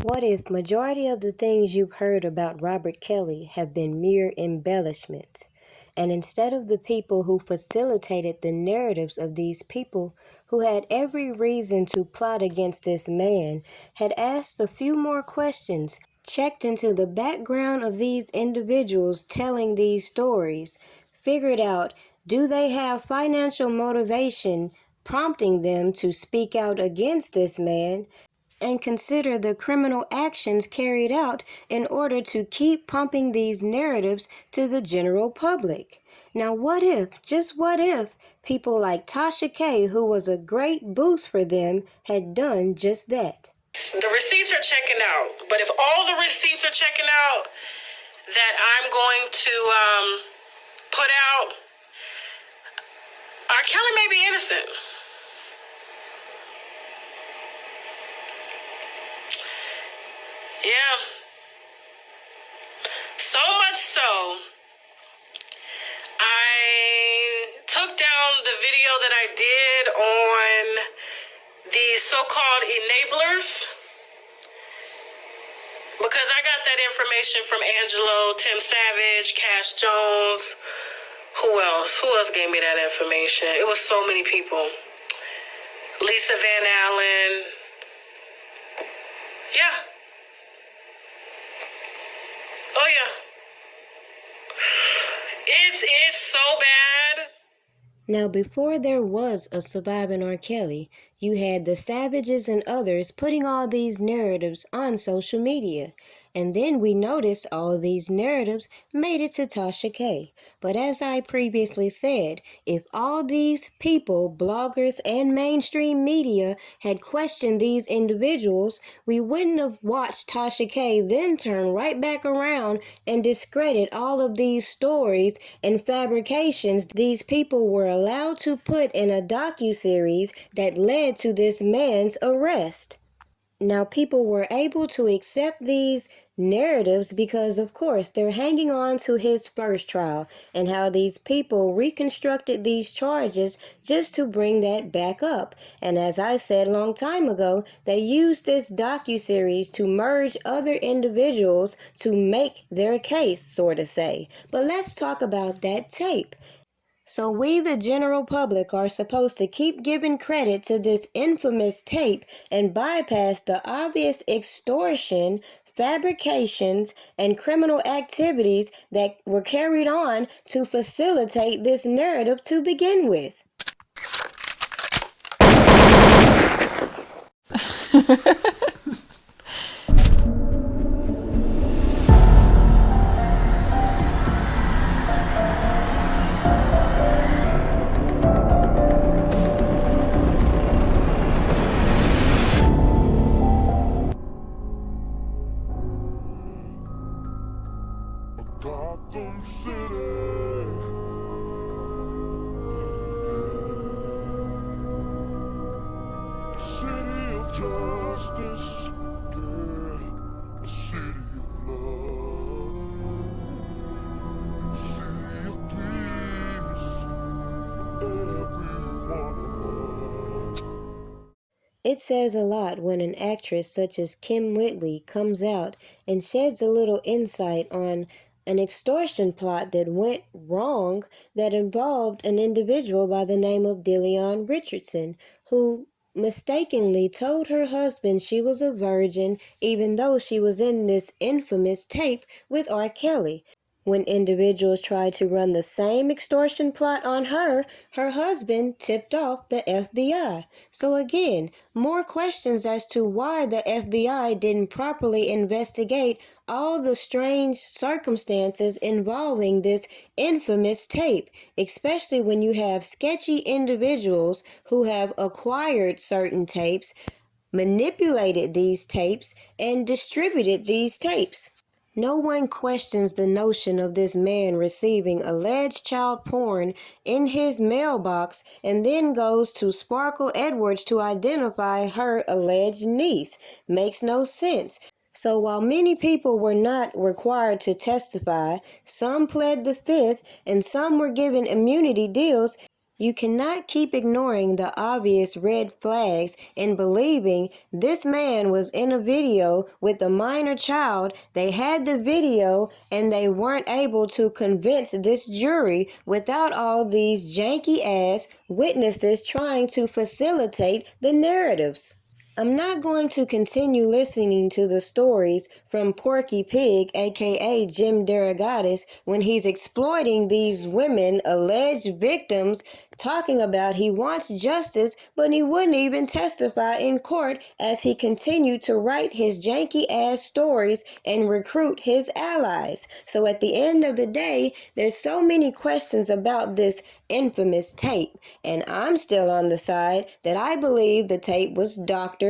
What if majority of the things you've heard about Robert Kelly have been mere embellishments, and instead of the people who facilitated the narratives of these people who had every reason to plot against this man had asked a few more questions, checked into the background of these individuals telling these stories, figured out, do they have financial motivation prompting them to speak out against this man, and consider the criminal actions carried out in order to keep pumping these narratives to the general public. Now what if, just what if, people like Tasha K, who was a great boost for them, had done just that? The receipts are checking out, but if all the receipts are checking out that I'm going to put out, R. Kelly may be innocent. Yeah. So much so, I took down the video that I did on the so-called enablers because I got that information from Angelo, Tim Savage, Cash Jones. Who else? Who else gave me that information? It was so many people. Lisa Van Allen. Yeah. Oh, yeah. It's so bad. Now, before there was a surviving R. Kelly, you had the Savages and others putting all these narratives on social media. And then we noticed all these narratives made it to Tasha K. But as I previously said, if all these people, bloggers and mainstream media had questioned these individuals, we wouldn't have watched Tasha K then turn right back around and discredit all of these stories and fabrications these people were allowed to put in a docuseries that led to this man's arrest. Now, people were able to accept these narratives because, of course, they're hanging on to his first trial and how these people reconstructed these charges just to bring that back up. And as I said a long time ago, they used this docuseries to merge other individuals to make their case, sort of say. But let's talk about that tape. So we, the general public, are supposed to keep giving credit to this infamous tape and bypass the obvious extortion, fabrications, and criminal activities that were carried on to facilitate this narrative to begin with. Gotham City, a city of justice, a city of love, a city of peace, every one of us. It says a lot when an actress such as Kim Whitley comes out and sheds a little insight on an extortion plot that went wrong that involved an individual by the name of Deleon Richardson, who mistakenly told her husband she was a virgin even though she was in this infamous tape with R. Kelly. When individuals tried to run the same extortion plot on her, her husband tipped off the FBI. So again, more questions as to why the FBI didn't properly investigate all the strange circumstances involving this infamous tape, especially when you have sketchy individuals who have acquired certain tapes, manipulated these tapes, and distributed these tapes. No one questions the notion of this man receiving alleged child porn in his mailbox and then goes to Sparkle Edwards to identify her alleged niece. Makes no sense. So while many people were not required to testify, some pled the fifth and some were given immunity deals, You cannot keep ignoring the obvious red flags and believing this man was in a video with a minor child. They had the video and they weren't able to convince this jury without all these janky-ass witnesses trying to facilitate the narratives. I'm not going to continue listening to the stories from Porky Pig, aka Jim Derogatis, when he's exploiting these women, alleged victims, talking about he wants justice, but he wouldn't even testify in court as he continued to write his janky-ass stories and recruit his allies. So at the end of the day, there's so many questions about this infamous tape, and I'm still on the side that I believe the tape was doctored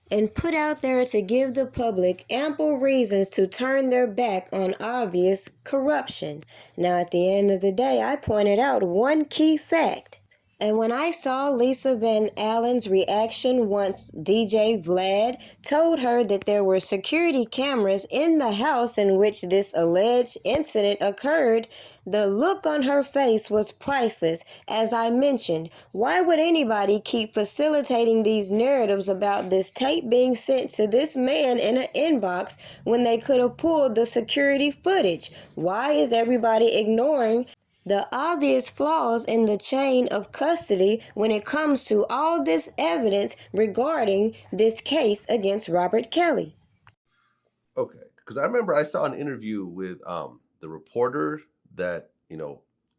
and put out there to give the public ample reasons to turn their back on obvious corruption. Now, at the end of the day, I pointed out one key fact. And when I saw Lisa Van Allen's reaction once DJ Vlad told her that there were security cameras in the house in which this alleged incident occurred, the look on her face was priceless. As I mentioned, why would anybody keep facilitating these narratives about this tape being sent to this man in an inbox when they could have pulled the security footage? Why is everybody ignoring the obvious flaws in the chain of custody when it comes to all this evidence regarding this case against Robert Kelly? Okay, because I remember I saw an interview with the reporter that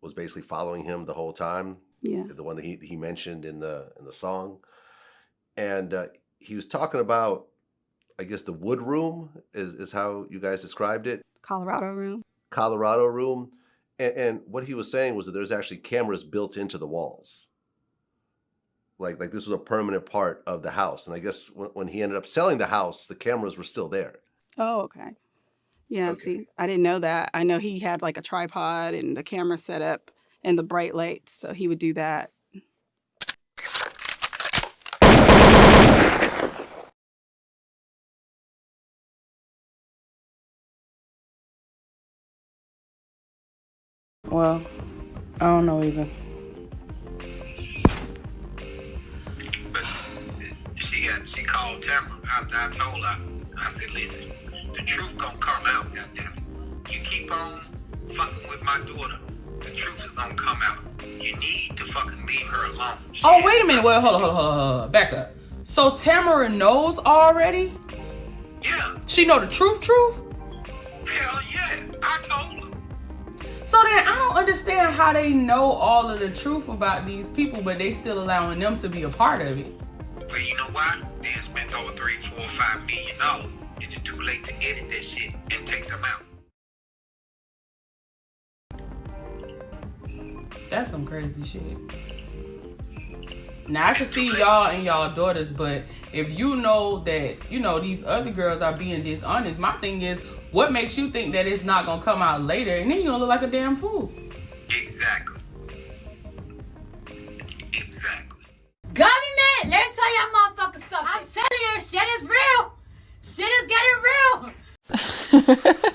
was basically following him the whole time. Yeah, the one that he mentioned in the song, and he was talking about, I guess, the wood room is how you guys described it. Colorado room. Colorado room. And what he was saying was that there's actually cameras built into the walls. Like this was a permanent part of the house. And I guess when he ended up selling the house, the cameras were still there. Oh, okay. Yeah, Okay. See, I didn't know that. I know he had like a tripod and the camera set up and the bright lights, so he would do that. Well, I don't know either. But she called Tamara after I told her. I said, listen, the truth gonna come out, goddammit. You keep on fucking with my daughter, the truth is gonna come out. You need to fucking leave her alone. Oh, wait a minute. Well, hold on. Back up. So Tamara knows already? Yeah, She know the truth? hell yeah, I told her. So then I don't understand how they know all of the truth about these people, but they still allowing them to be a part of it. Well, you know why? They had spent over $3, $4, $5 million, and it's too late to edit that shit and take them out. That's some crazy shit. Now I can see y'all and y'all daughters, but if you know that, these other girls are being dishonest, my thing is, what makes you think that it's not gonna come out later and then you're gonna look like a damn fool? Exactly. Government, let me tell y'all motherfuckers something. I'm telling you, shit is real. Shit is getting real.